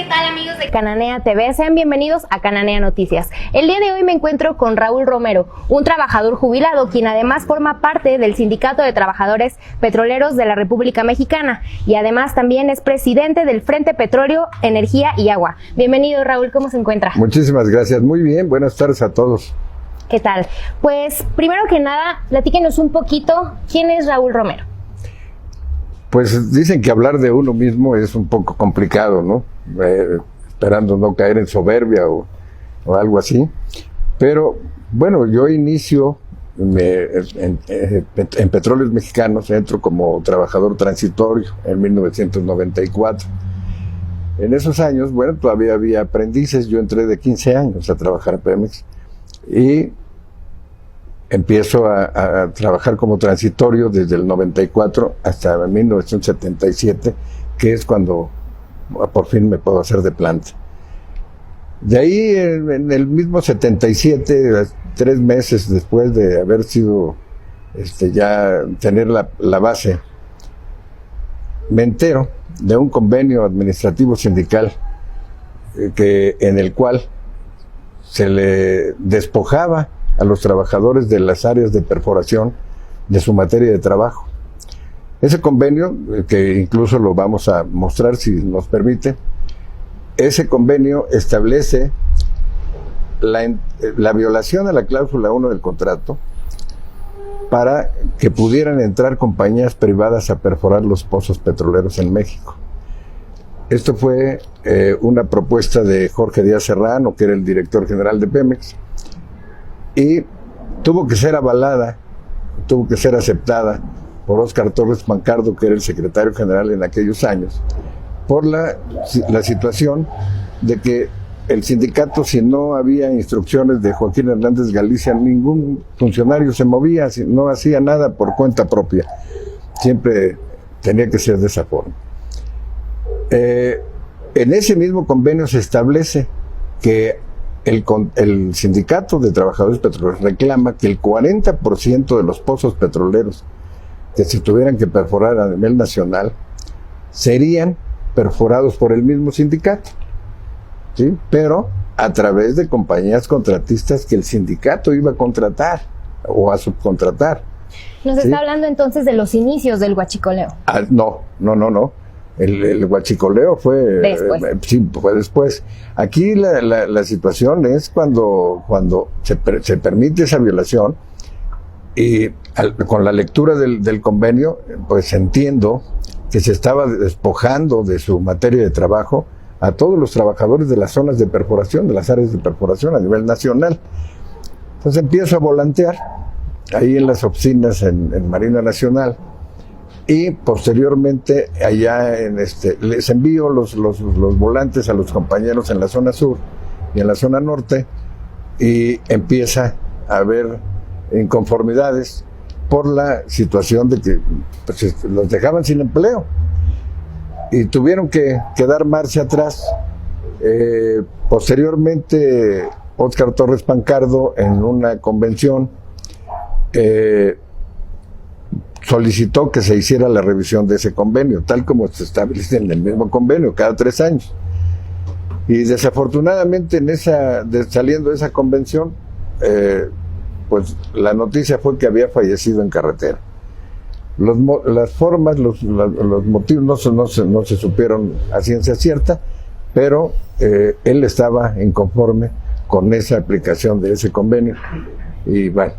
¿qué tal amigos de Cananea TV? Sean bienvenidos a Cananea Noticias. El día de hoy me encuentro con Raúl Romero, un trabajador jubilado, quien además forma parte del Sindicato de Trabajadores Petroleros de la República Mexicana y además también es presidente del Frente Petróleo, Energía y Agua. Bienvenido Raúl, ¿cómo se encuentra? Muchísimas gracias, muy bien, buenas tardes a todos. ¿Qué tal? Pues primero que nada, platíquenos un poquito, ¿quién es Raúl Romero? Pues dicen que hablar de uno mismo es un poco complicado, ¿no? Esperando no caer en soberbia o algo así. Pero bueno, yo inicio en Petróleos Mexicanos, entro como trabajador transitorio en 1994. En esos años, bueno, todavía había aprendices, yo entré de 15 años a trabajar a Pemex y empiezo a trabajar como transitorio desde el 94 hasta 1977, que es cuando por fin me puedo hacer de planta. De ahí, en el mismo 77, 3 meses después de haber sido, ya tener la base, me entero de un convenio administrativo sindical en el cual se le despojaba a los trabajadores de las áreas de perforación de su materia de trabajo. Ese convenio, que incluso lo vamos a mostrar si nos permite, ese convenio establece la violación a la cláusula 1 del contrato para que pudieran entrar compañías privadas a perforar los pozos petroleros en México. Esto fue una propuesta de Jorge Díaz Serrano, que era el director general de Pemex, y tuvo que ser avalada, tuvo que ser aceptada por Óscar Torres Pancardo, que era el secretario general en aquellos años, por la situación de que el sindicato, si no había instrucciones de Joaquín Hernández Galicia, ningún funcionario se movía, no hacía nada por cuenta propia, siempre tenía que ser de esa forma. En ese mismo convenio se establece que el sindicato de trabajadores petroleros reclama que el 40% de los pozos petroleros que se tuvieran que perforar a nivel nacional serían perforados por el mismo sindicato, ¿sí? Pero a través de compañías contratistas que el sindicato iba a contratar o a subcontratar. Nos está hablando entonces de los inicios del huachicoleo. No. El huachicoleo fue después. Sí, fue después. Aquí la situación es cuando se permite esa violación y con la lectura del convenio, pues entiendo que se estaba despojando de su materia de trabajo a todos los trabajadores de las zonas de perforación, de las áreas de perforación a nivel nacional. Entonces empiezo a volantear ahí en las oficinas en Marina Nacional. Y posteriormente allá les envío los volantes a los compañeros en la zona sur y en la zona norte, y empieza a haber inconformidades por la situación de que pues, los dejaban sin empleo y tuvieron que dar marcha atrás. Posteriormente Óscar Torres Pancardo, en una convención, solicitó que se hiciera la revisión de ese convenio, tal como se establece en el mismo convenio, cada 3 años. Y desafortunadamente saliendo de esa convención, pues la noticia fue que había fallecido en carretera. Las formas, los motivos no se supieron a ciencia cierta, pero él estaba inconforme con esa aplicación de ese convenio. Y bueno.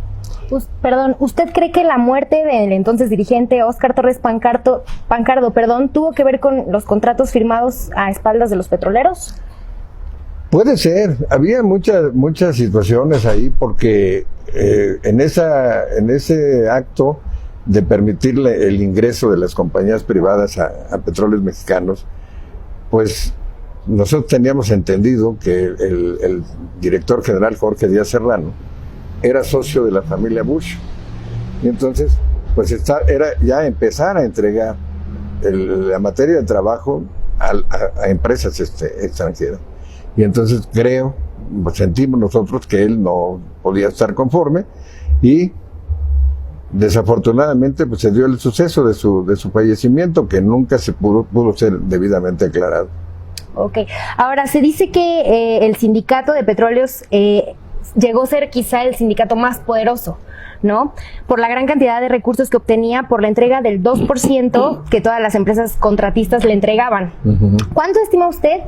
Perdón, ¿usted cree que la muerte del entonces dirigente Óscar Torres Pancardo, tuvo que ver con los contratos firmados a espaldas de los petroleros? Puede ser, había muchas situaciones ahí, porque en ese acto de permitirle el ingreso de las compañías privadas a Petróleos Mexicanos, pues nosotros teníamos entendido que el director general Jorge Díaz Serrano era socio de la familia Bush, y entonces pues era ya empezar a entregar la materia de trabajo a empresas extranjeras, y entonces sentimos nosotros que él no podía estar conforme, y desafortunadamente pues se dio el suceso de su fallecimiento, que nunca se pudo ser debidamente aclarado. Ok. Ahora, se dice que el sindicato de petróleos llegó a ser quizá el sindicato más poderoso, ¿no? Por la gran cantidad de recursos que obtenía por la entrega del 2% que todas las empresas contratistas le entregaban. Uh-huh. ¿Cuánto estima usted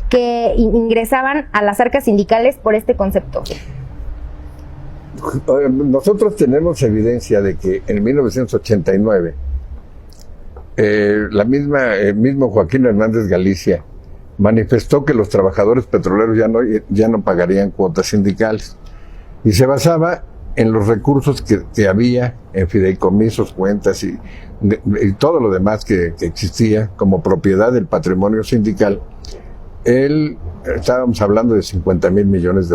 que ingresaban a las arcas sindicales por este concepto? Nosotros tenemos evidencia de que en 1989 el mismo Joaquín Hernández Galicia manifestó que los trabajadores petroleros ya no pagarían cuotas sindicales, y se basaba en los recursos que había en fideicomisos, cuentas y todo lo demás que existía como propiedad del patrimonio sindical. Estábamos hablando de $50,000 millones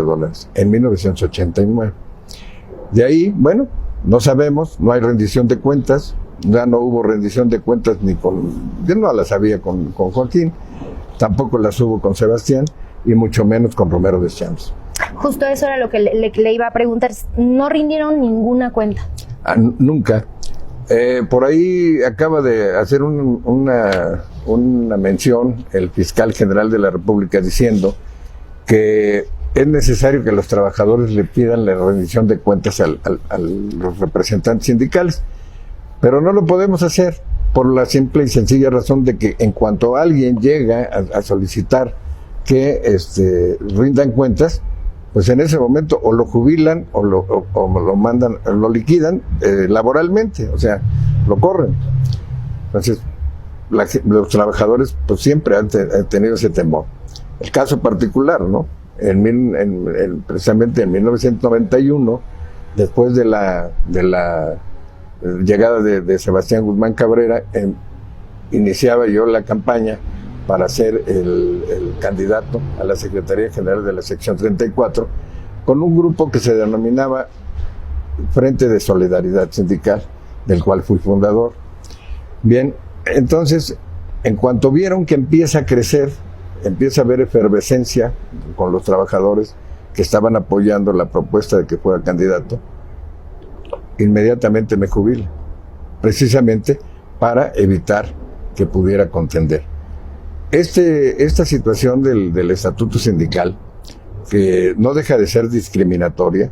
en 1989. De ahí, bueno, no sabemos, no hay rendición de cuentas, ya no hubo rendición de cuentas yo no las había con Joaquín, tampoco las hubo con Sebastián y mucho menos con Romero Deschamps. Justo eso era lo que le iba a preguntar, ¿no rindieron ninguna cuenta? Nunca. Por ahí acaba de hacer una mención el fiscal general de la República diciendo que es necesario que los trabajadores le pidan la rendición de cuentas a los representantes sindicales, pero no lo podemos hacer por la simple y sencilla razón de que en cuanto alguien llega a solicitar que rindan cuentas, pues en ese momento o lo jubilan o lo mandan, lo liquidan laboralmente, o sea, lo corren. Entonces, los trabajadores pues siempre han tenido ese temor. El caso particular, ¿no? Precisamente en 1991, después de la llegada de Sebastián Guzmán Cabrera, iniciaba yo la campaña para ser el candidato a la Secretaría General de la Sección 34, con un grupo que se denominaba Frente de Solidaridad Sindical, del cual fui fundador. Bien, entonces, en cuanto vieron que empieza a crecer, empieza a haber efervescencia con los trabajadores que estaban apoyando la propuesta de que fuera candidato, inmediatamente me jubilo, precisamente para evitar que pudiera contender. Esta situación del estatuto sindical, que no deja de ser discriminatoria,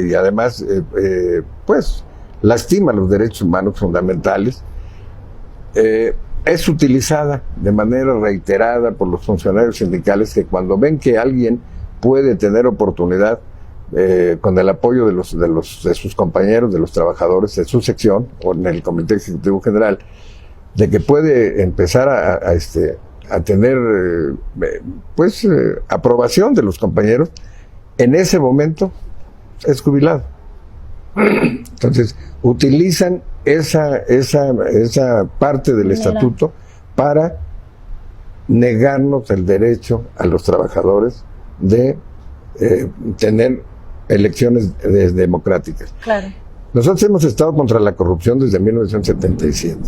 y además pues lastima los derechos humanos fundamentales, es utilizada de manera reiterada por los funcionarios sindicales, que cuando ven que alguien puede tener oportunidad con el apoyo de sus compañeros, de los trabajadores de su sección o en el Comité Ejecutivo General, de que puede empezar a tener aprobación de los compañeros, en ese momento es jubilado. Entonces utilizan esa parte del estatuto para negarnos el derecho a los trabajadores de tener elecciones democráticas. Claro. Nosotros hemos estado contra la corrupción desde 1977,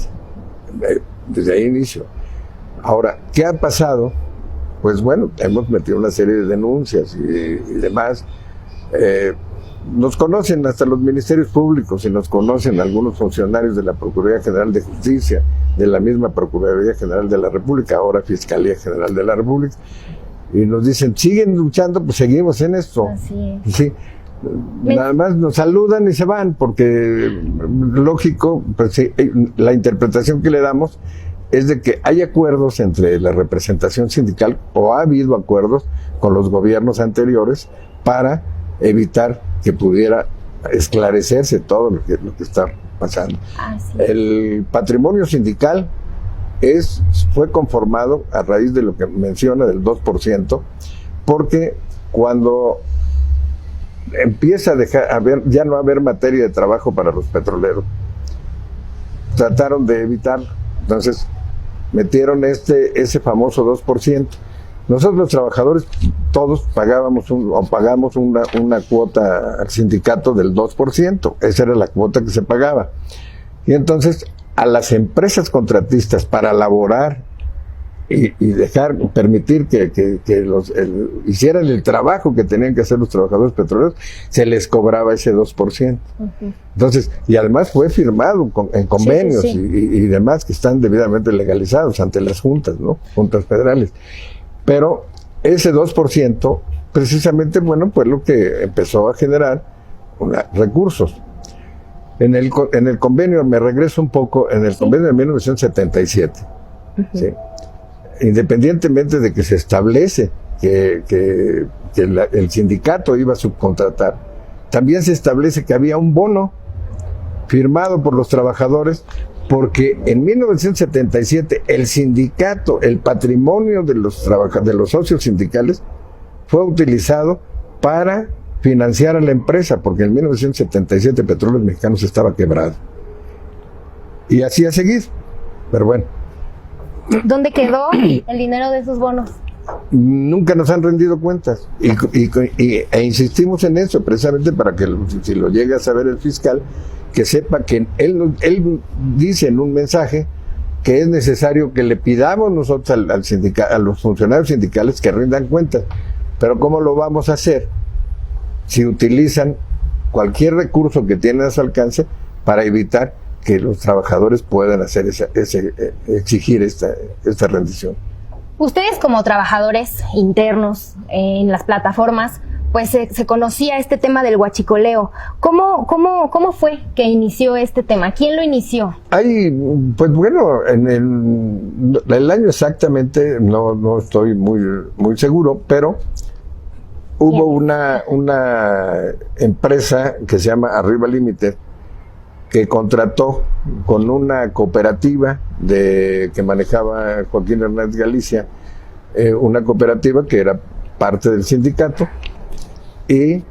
desde ahí inicio. Ahora, ¿qué ha pasado? Pues bueno, hemos metido una serie de denuncias y demás. Nos conocen hasta los ministerios públicos y nos conocen algunos funcionarios de la Procuraduría General de Justicia, de la misma Procuraduría General de la República, ahora Fiscalía General de la República, y nos dicen, siguen luchando, pues seguimos en esto. Así es. Sí. Nada más nos saludan y se van, porque lógico, pues sí, la interpretación que le damos es de que hay acuerdos entre la representación sindical, o ha habido acuerdos con los gobiernos anteriores para evitar que pudiera esclarecerse todo lo que está pasando. El patrimonio sindical fue conformado a raíz de lo que menciona del 2%, porque cuando empieza a ya no haber materia de trabajo para los petroleros, trataron de evitarlo. Entonces metieron ese famoso 2%. Nosotros los trabajadores todos pagamos una cuota al sindicato del 2%, esa era la cuota que se pagaba. Y entonces a las empresas contratistas para laborar permitir que hicieran el trabajo que tenían que hacer los trabajadores petroleros, se les cobraba ese 2%. Entonces, y además fue firmado en convenios y demás que están debidamente legalizados ante las juntas, ¿no? Juntas federales. Pero ese 2%, precisamente, bueno, pues lo que empezó a generar recursos. En el convenio, me regreso un poco, en el convenio de 1977, ¿sí? Independientemente de que se establece que el sindicato iba a subcontratar, también se establece que había un bono firmado por los trabajadores, porque en 1977 el sindicato, el patrimonio de los socios sindicales fue utilizado para financiar a la empresa, porque en 1977 Petróleos Mexicanos estaba quebrado. Y así a seguir, pero bueno. ¿Dónde quedó el dinero de esos bonos? Nunca nos han rendido cuentas e insistimos en eso precisamente para que si lo llega a saber el fiscal, que sepa que él dice en un mensaje que es necesario que le pidamos nosotros a los funcionarios sindicales que rindan cuentas, pero ¿cómo lo vamos a hacer si utilizan cualquier recurso que tienen a su alcance para evitar que los trabajadores puedan hacer exigir esta rendición? Ustedes como trabajadores internos en las plataformas, pues se conocía este tema del huachicoleo. ¿Cómo fue que inició este tema? ¿Quién lo inició? Pues bueno, en el año exactamente no estoy muy seguro, pero hubo una empresa que se llama Arriba Limited, que contrató con una cooperativa que manejaba Joaquín Hernández Galicia, una cooperativa que era parte del sindicato, y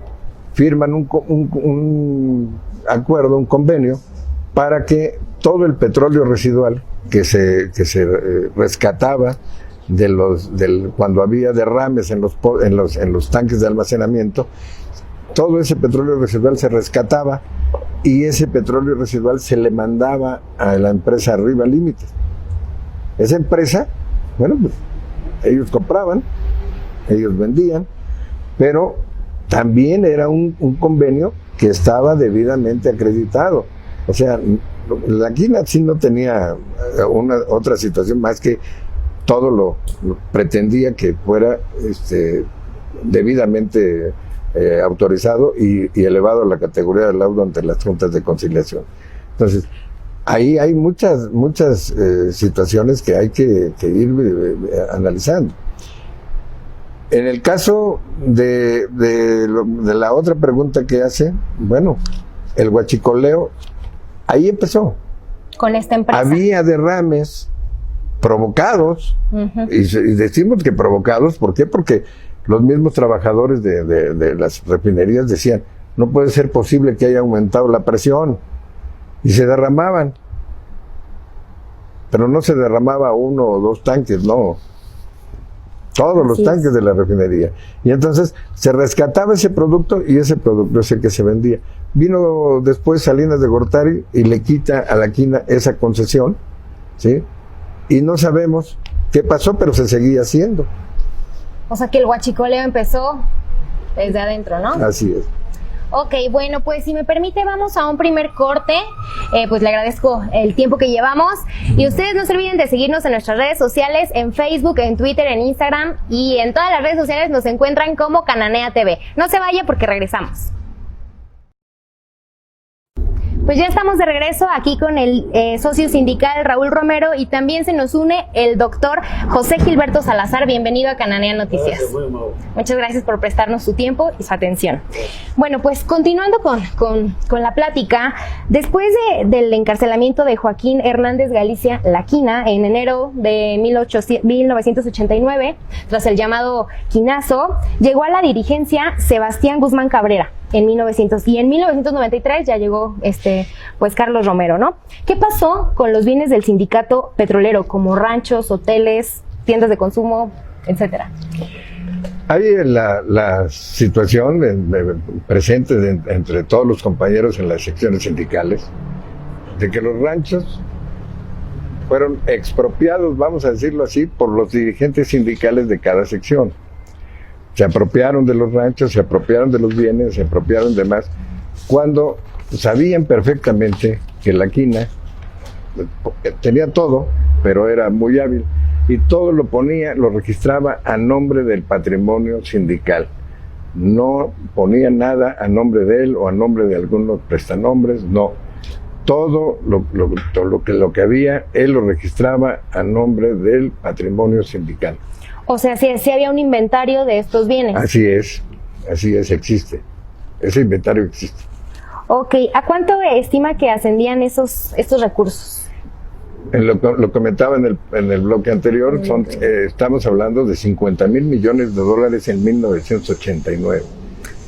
firman un acuerdo, un convenio, para que todo el petróleo residual que se rescataba cuando había derrames en los tanques de almacenamiento, todo ese petróleo residual se rescataba y ese petróleo residual se le mandaba a la empresa Arriba Limited. Esa empresa, bueno, pues ellos compraban, ellos vendían, pero también era un convenio que estaba debidamente acreditado. O sea, la Quina sí no tenía otra situación más que todo lo pretendía que fuera debidamente autorizado y elevado a la categoría de laudo ante las juntas de conciliación. Entonces, ahí hay muchas situaciones que hay que ir analizando. En el caso de la otra pregunta que hace, bueno, el huachicoleo, ahí empezó. Con esta empresa. Había derrames provocados, y decimos que provocados, ¿por qué? Porque los mismos trabajadores de las refinerías decían, no puede ser posible que haya aumentado la presión, y se derramaban. Pero no se derramaba 1 o 2 tanques, no. Todos los tanques de la refinería. Y entonces se rescataba ese producto y ese producto es el que se vendía. Vino después Salinas de Gortari y le quita a la Quina esa concesión, ¿sí? Y no sabemos qué pasó, pero se seguía haciendo. O sea que el huachicoleo empezó desde adentro, ¿no? Así es. Ok, bueno, pues si me permite vamos a un primer corte, pues le agradezco el tiempo que llevamos y ustedes no se olviden de seguirnos en nuestras redes sociales, en Facebook, en Twitter, en Instagram y en todas las redes sociales nos encuentran como Cananea TV. No se vaya porque regresamos. Pues ya estamos de regreso aquí con el socio sindical Raúl Romero y también se nos une el doctor José Gilberto Salazar. Bienvenido a Cananea Noticias. Muchas gracias por prestarnos su tiempo y su atención. Bueno, pues continuando con la plática, después del encarcelamiento de Joaquín Hernández Galicia, la Quina, en enero de 1989, tras el llamado Quinazo, llegó a la dirigencia Sebastián Guzmán Cabrera. En 1993 ya llegó pues Carlos Romero, ¿no? ¿Qué pasó con los bienes del sindicato petrolero, como ranchos, hoteles, tiendas de consumo, etcétera? Hay la situación presente entre todos los compañeros en las secciones sindicales, de que los ranchos fueron expropiados, vamos a decirlo así, por los dirigentes sindicales de cada sección. Se apropiaron de los ranchos, se apropiaron de los bienes, se apropiaron de más, cuando sabían perfectamente que la quina tenía todo, pero era muy hábil, y todo lo ponía, lo registraba a nombre del patrimonio sindical. No ponía nada a nombre de él o a nombre de algunos prestanombres, no. Todo lo que había, él lo registraba a nombre del patrimonio sindical. O sea, sí había un inventario de estos bienes. Así es, existe. Ese inventario existe. Ok, ¿a cuánto estima que ascendían estos recursos? Lo comentaba en el bloque anterior, estamos hablando de 50,000 millones de dólares en 1989.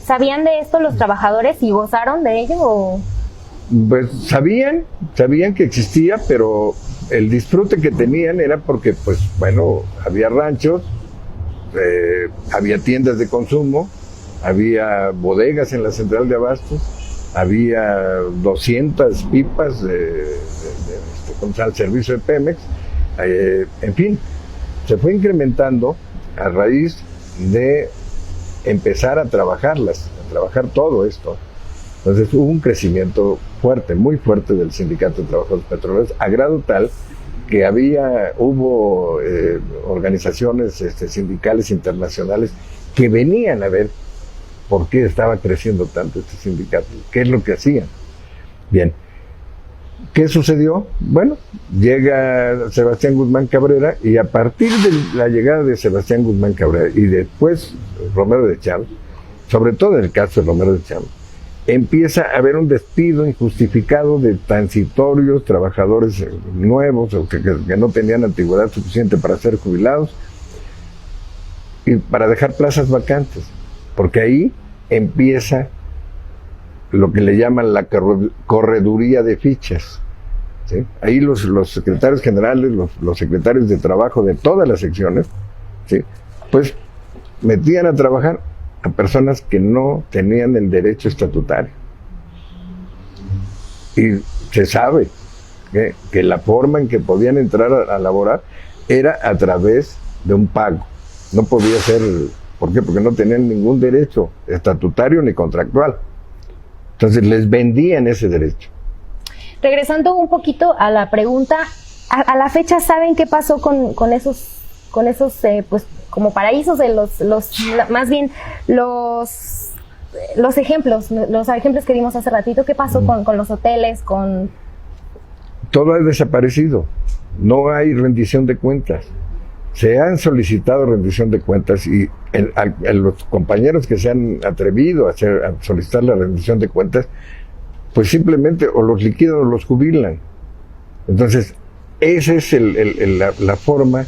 ¿Sabían de esto los trabajadores y gozaron de ello? ¿O? Pues sabían que existía, pero el disfrute que tenían era porque, pues bueno, había ranchos, había tiendas de consumo, había bodegas en la central de abastos, había 200 pipas al servicio de Pemex, en fin, se fue incrementando a raíz de empezar a trabajar todo esto. Entonces hubo un crecimiento fuerte, muy fuerte del Sindicato de Trabajadores Petroleros, a grado tal que hubo organizaciones sindicales internacionales que venían a ver por qué estaba creciendo tanto este sindicato, qué es lo que hacían. Bien, ¿qué sucedió? Bueno, llega Sebastián Guzmán Cabrera, y a partir de la llegada de Sebastián Guzmán Cabrera y después Romero de Champs, sobre todo en el caso de Romero de Champs, empieza a haber un despido injustificado de transitorios, trabajadores nuevos o que no tenían antigüedad suficiente para ser jubilados y para dejar plazas vacantes, porque ahí empieza lo que le llaman la correduría de fichas, ¿sí? Ahí los secretarios generales, los secretarios de trabajo de todas las secciones, ¿sí?, pues metían a trabajar a personas que no tenían el derecho estatutario. Y se sabe que la forma en que podían entrar a laborar era a través de un pago. No podía ser, ¿por qué? Porque no tenían ningún derecho estatutario ni contractual. Entonces les vendían ese derecho. Regresando un poquito a la pregunta, a la fecha, ¿saben qué pasó con esos pues como paraísos de más bien los ejemplos que vimos hace ratito? ¿Qué pasó con los hoteles, con...? Todo ha desaparecido. No hay rendición de cuentas. Se han solicitado rendición de cuentas y a los compañeros que se han atrevido a solicitar la rendición de cuentas, pues simplemente o los liquidan o los jubilan. Entonces, esa es la forma,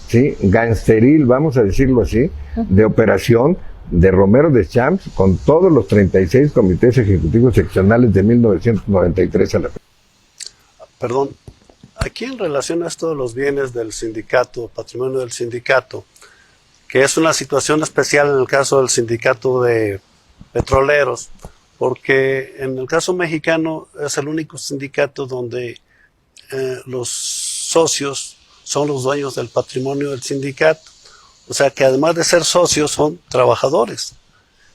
¿sí?, gangsteril, vamos a decirlo así, de operación de Romero de Champs con todos los 36 comités ejecutivos seccionales de 1993 a la fecha. Perdón, aquí en relación a esto de los bienes del sindicato, patrimonio del sindicato, que es una situación especial en el caso del sindicato de petroleros, porque en el caso mexicano es el único sindicato donde los socios son los dueños del patrimonio del sindicato. O sea que además de ser socios son trabajadores.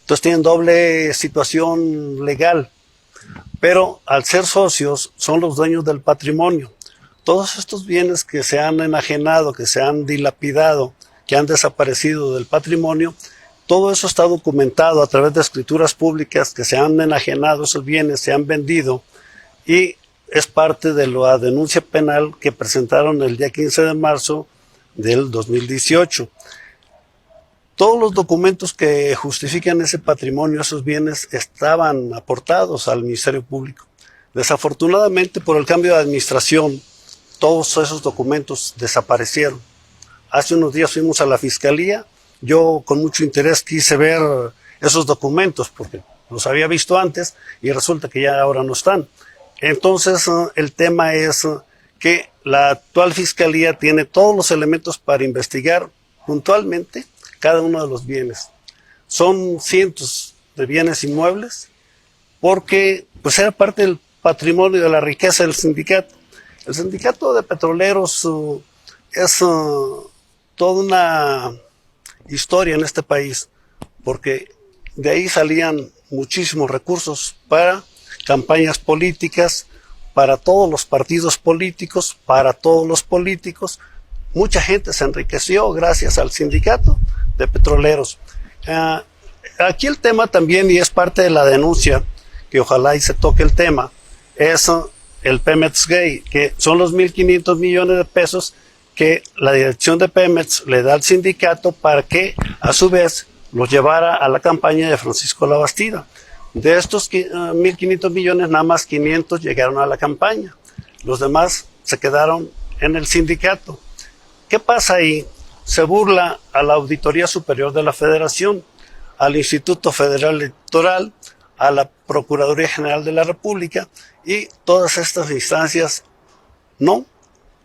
Entonces tienen doble situación legal. Pero al ser socios son los dueños del patrimonio. Todos estos bienes que se han enajenado, que se han dilapidado, que han desaparecido del patrimonio, todo eso está documentado a través de escrituras públicas, que se han enajenado esos bienes, se han vendido, y es parte de la denuncia penal que presentaron el día 15 de marzo del 2018. Todos los documentos que justifican ese patrimonio, esos bienes, estaban aportados al Ministerio Público. Desafortunadamente, por el cambio de administración, todos esos documentos desaparecieron. Hace unos días fuimos a la Fiscalía. Yo con mucho interés quise ver esos documentos porque los había visto antes y resulta que ya ahora no están. Entonces, el tema es que la actual Fiscalía tiene todos los elementos para investigar puntualmente cada uno de los bienes. Son cientos de bienes inmuebles porque pues era parte del patrimonio de la riqueza del sindicato. El sindicato de petroleros es toda una historia en este país, porque de ahí salían muchísimos recursos para campañas políticas, para todos los partidos políticos, para todos los políticos. Mucha gente se enriqueció gracias al sindicato de petroleros. Aquí el tema también, y es parte de la denuncia, que ojalá y se toque el tema, es el Pemex Gay, que son los 1.500 millones de pesos que la dirección de Pemex le da al sindicato para que a su vez los llevara a la campaña de Francisco Labastida. De estos 1.500 millones, nada más 500 llegaron a la campaña. Los demás se quedaron en el sindicato. ¿Qué pasa ahí? Se burla a la Auditoría Superior de la Federación, al Instituto Federal Electoral, a la Procuraduría General de la República, y todas estas instancias no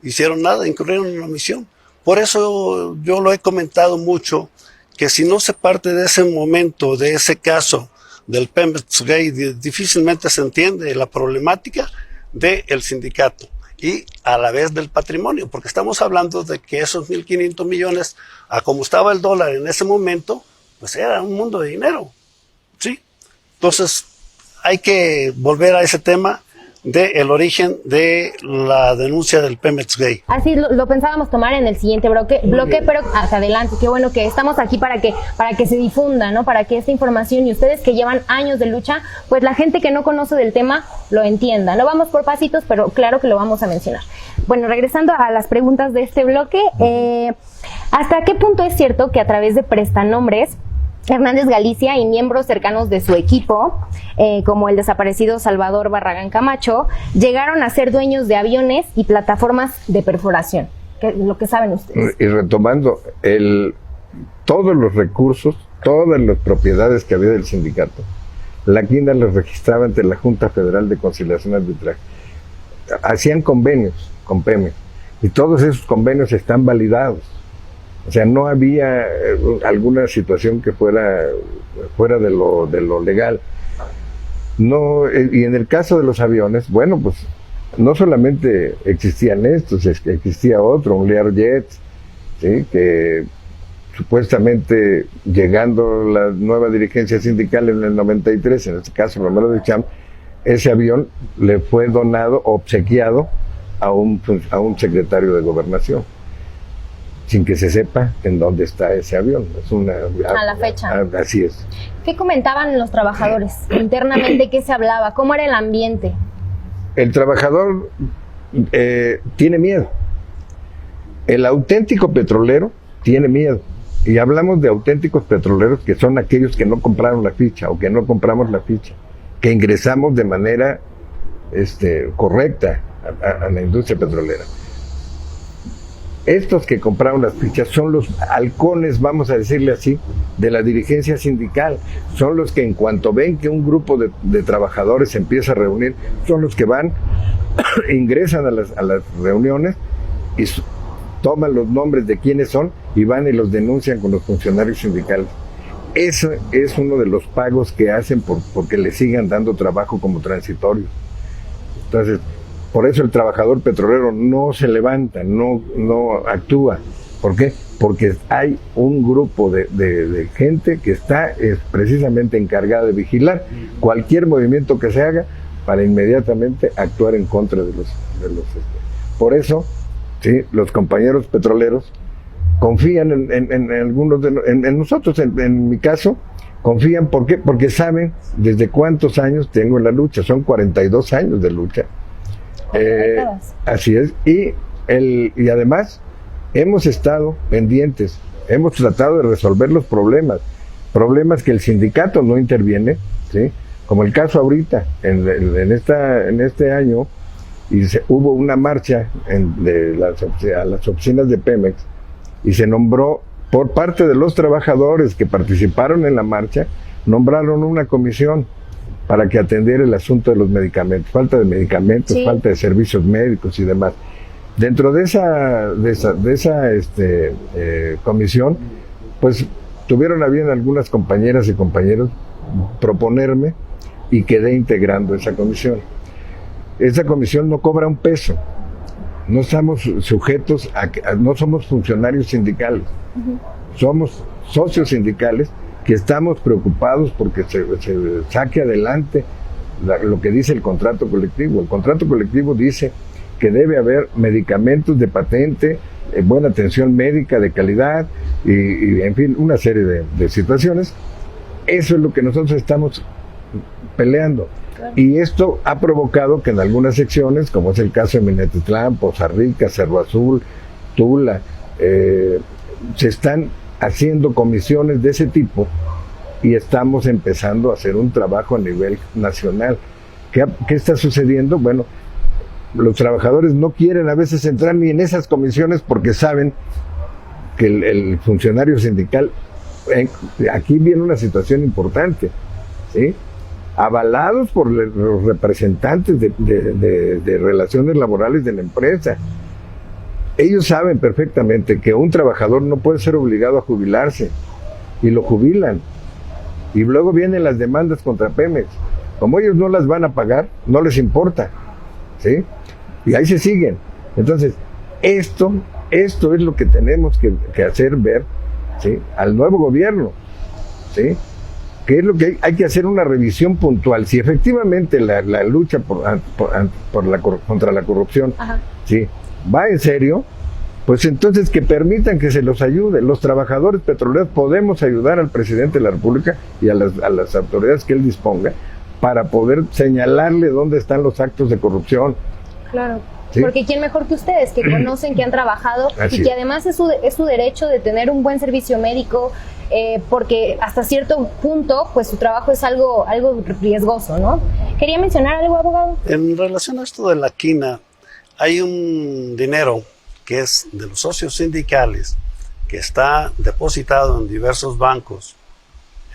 hicieron nada, incurrieron en omisión. Por eso yo lo he comentado mucho, que si no se parte de ese momento, de ese caso del Pemex Gay, difícilmente se entiende la problemática del sindicato y a la vez del patrimonio, porque estamos hablando de que esos 1.500 millones, a como estaba el dólar en ese momento, pues era un mundo de dinero, ¿sí? Entonces hay que volver a ese tema del origen de la denuncia del Pemex Gay. Así lo pensábamos tomar en el siguiente bloque, pero hacia adelante. Qué bueno que estamos aquí para que se difunda, ¿no? Para que esta información, y ustedes que llevan años de lucha, pues la gente que no conoce del tema lo entienda. No vamos por pasitos, pero claro que lo vamos a mencionar. Bueno, regresando a las preguntas de este bloque, ¿hasta qué punto es cierto que a través de prestanombres Hernández Galicia y miembros cercanos de su equipo, como el desaparecido Salvador Barragán Camacho, llegaron a ser dueños de aviones y plataformas de perforación? Lo que saben ustedes. Y retomando, todos los recursos, todas las propiedades que había del sindicato, la Quinta los registraba ante la Junta Federal de Conciliación y Arbitraje. Hacían convenios con Pemex y todos esos convenios están validados. O sea, no había alguna situación que fuera de lo legal. No, y en el caso de los aviones, bueno, pues no solamente existían estos, es que existía otro, un Learjet, ¿sí? Que supuestamente llegando la nueva dirigencia sindical en el 93, en este caso Romero de Champ, ese avión le fue donado, obsequiado a un secretario de Gobernación, sin que se sepa en dónde está ese avión. A la fecha. Así es. ¿Qué comentaban los trabajadores internamente? ¿Qué se hablaba? ¿Cómo era el ambiente? El trabajador tiene miedo. El auténtico petrolero tiene miedo. Y hablamos de auténticos petroleros, que son aquellos que no compraron la ficha o que no compramos la ficha, que ingresamos de manera correcta a la industria petrolera. Estos que compraron las fichas son los halcones, vamos a decirle así, de la dirigencia sindical. Son los que en cuanto ven que un grupo de trabajadores se empieza a reunir, son los que van, ingresan a las reuniones y toman los nombres de quiénes son y van y los denuncian con los funcionarios sindicales. Eso es uno de los pagos que hacen porque le sigan dando trabajo como transitorio. Entonces, por eso el trabajador petrolero no se levanta, no actúa. ¿Por qué? Porque hay un grupo de gente que está precisamente encargada de vigilar cualquier movimiento que se haga para inmediatamente actuar en contra de los. Por eso, ¿sí? Los compañeros petroleros confían en algunos en nosotros, en mi caso, confían. ¿Por qué? Porque saben desde cuántos años tengo en la lucha. Son 42 años de lucha. Así es, y además hemos estado pendientes, hemos tratado de resolver los problemas que el sindicato no interviene, ¿sí? Como el caso ahorita, en este año, hubo una marcha a las oficinas de Pemex y se nombró, por parte de los trabajadores que participaron en la marcha, nombraron una comisión para que atendiera el asunto de los medicamentos, falta de medicamentos, sí, falta de servicios médicos y demás. Dentro de esa comisión, pues tuvieron a bien algunas compañeras y compañeros proponerme y quedé integrando esa comisión. Esa comisión no cobra un peso, no estamos sujetos no somos funcionarios sindicales, somos socios sindicales que estamos preocupados porque se saque adelante lo que dice el contrato colectivo. El contrato colectivo dice que debe haber medicamentos de patente, buena atención médica de calidad y en fin, una serie de situaciones. Eso es lo que nosotros estamos peleando. Claro. Y esto ha provocado que en algunas secciones, como es el caso de Minatitlán, Poza Rica, Cerro Azul, Tula, se están haciendo comisiones de ese tipo y estamos empezando a hacer un trabajo a nivel nacional. ¿Qué está sucediendo? Bueno, los trabajadores no quieren a veces entrar ni en esas comisiones porque saben que el funcionario sindical, aquí viene una situación importante, ¿sí? Avalados por los representantes de relaciones laborales de la empresa. Ellos saben perfectamente que un trabajador no puede ser obligado a jubilarse y lo jubilan. Y luego vienen las demandas contra Pemex. Como ellos no las van a pagar, no les importa, ¿sí? Y ahí se siguen. Entonces, esto es lo que tenemos que hacer ver, ¿sí?, al nuevo gobierno, ¿sí? Que es lo que hay que hacer una revisión puntual. Si efectivamente la lucha contra la corrupción, ¿sí?, va en serio, pues entonces que permitan que se los ayude. Los trabajadores petroleros podemos ayudar al presidente de la República y a las autoridades que él disponga para poder señalarle dónde están los actos de corrupción. Claro. ¿Sí? ¿Sí? ¿Quién mejor que ustedes, que conocen, que han trabajado y que además es su derecho de tener un buen servicio médico, porque hasta cierto punto pues su trabajo es algo riesgoso, ¿no? ¿Quería mencionar algo, abogado? En relación a esto de la quina, hay un dinero que es de los socios sindicales que está depositado en diversos bancos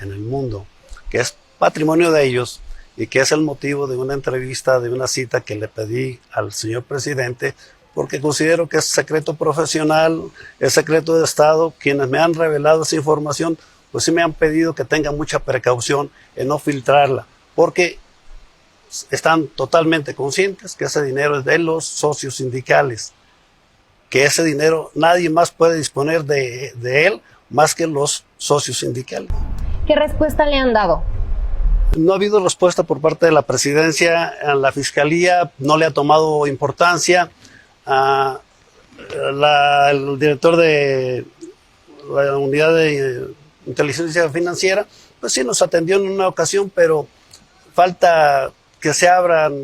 en el mundo, que es patrimonio de ellos y que es el motivo de una entrevista, de una cita que le pedí al señor presidente, porque considero que es secreto profesional, es secreto de Estado. Quienes me han revelado esa información, pues sí me han pedido que tenga mucha precaución en no filtrarla, porque están totalmente conscientes que ese dinero es de los socios sindicales, que ese dinero nadie más puede disponer de él más que los socios sindicales. ¿Qué respuesta le han dado? No ha habido respuesta por parte de la presidencia. La fiscalía no le ha tomado importancia. El director de la unidad de inteligencia financiera, pues sí nos atendió en una ocasión, pero falta que se abran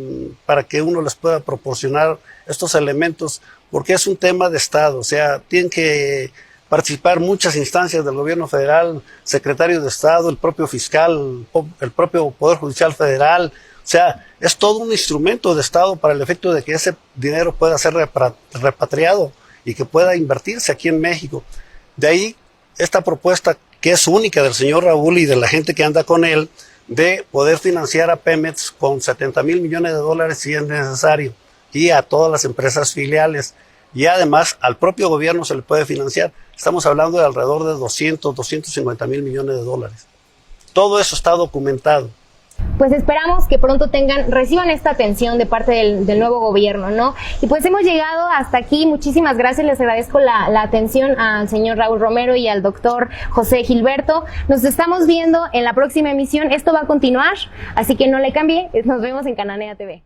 para que uno les pueda proporcionar estos elementos, porque es un tema de Estado. O sea, tienen que participar muchas instancias del gobierno federal, secretario de Estado, el propio fiscal, el propio Poder Judicial Federal. O sea, es todo un instrumento de Estado para el efecto de que ese dinero pueda ser repatriado y que pueda invertirse aquí en México. De ahí esta propuesta, que es única del señor Raúl y de la gente que anda con él, de poder financiar a Pemex con $70 mil millones si es necesario, y a todas las empresas filiales. Y además al propio gobierno se le puede financiar. Estamos hablando de alrededor de 250 mil millones de dólares. Todo eso está documentado. Pues esperamos que pronto reciban esta atención de parte del nuevo gobierno, ¿no? Y pues hemos llegado hasta aquí. Muchísimas gracias, les agradezco la atención al señor Raúl Romero y al doctor José Gilberto. Nos estamos viendo en la próxima emisión. Esto va a continuar, así que no le cambie. Nos vemos en Cananea TV.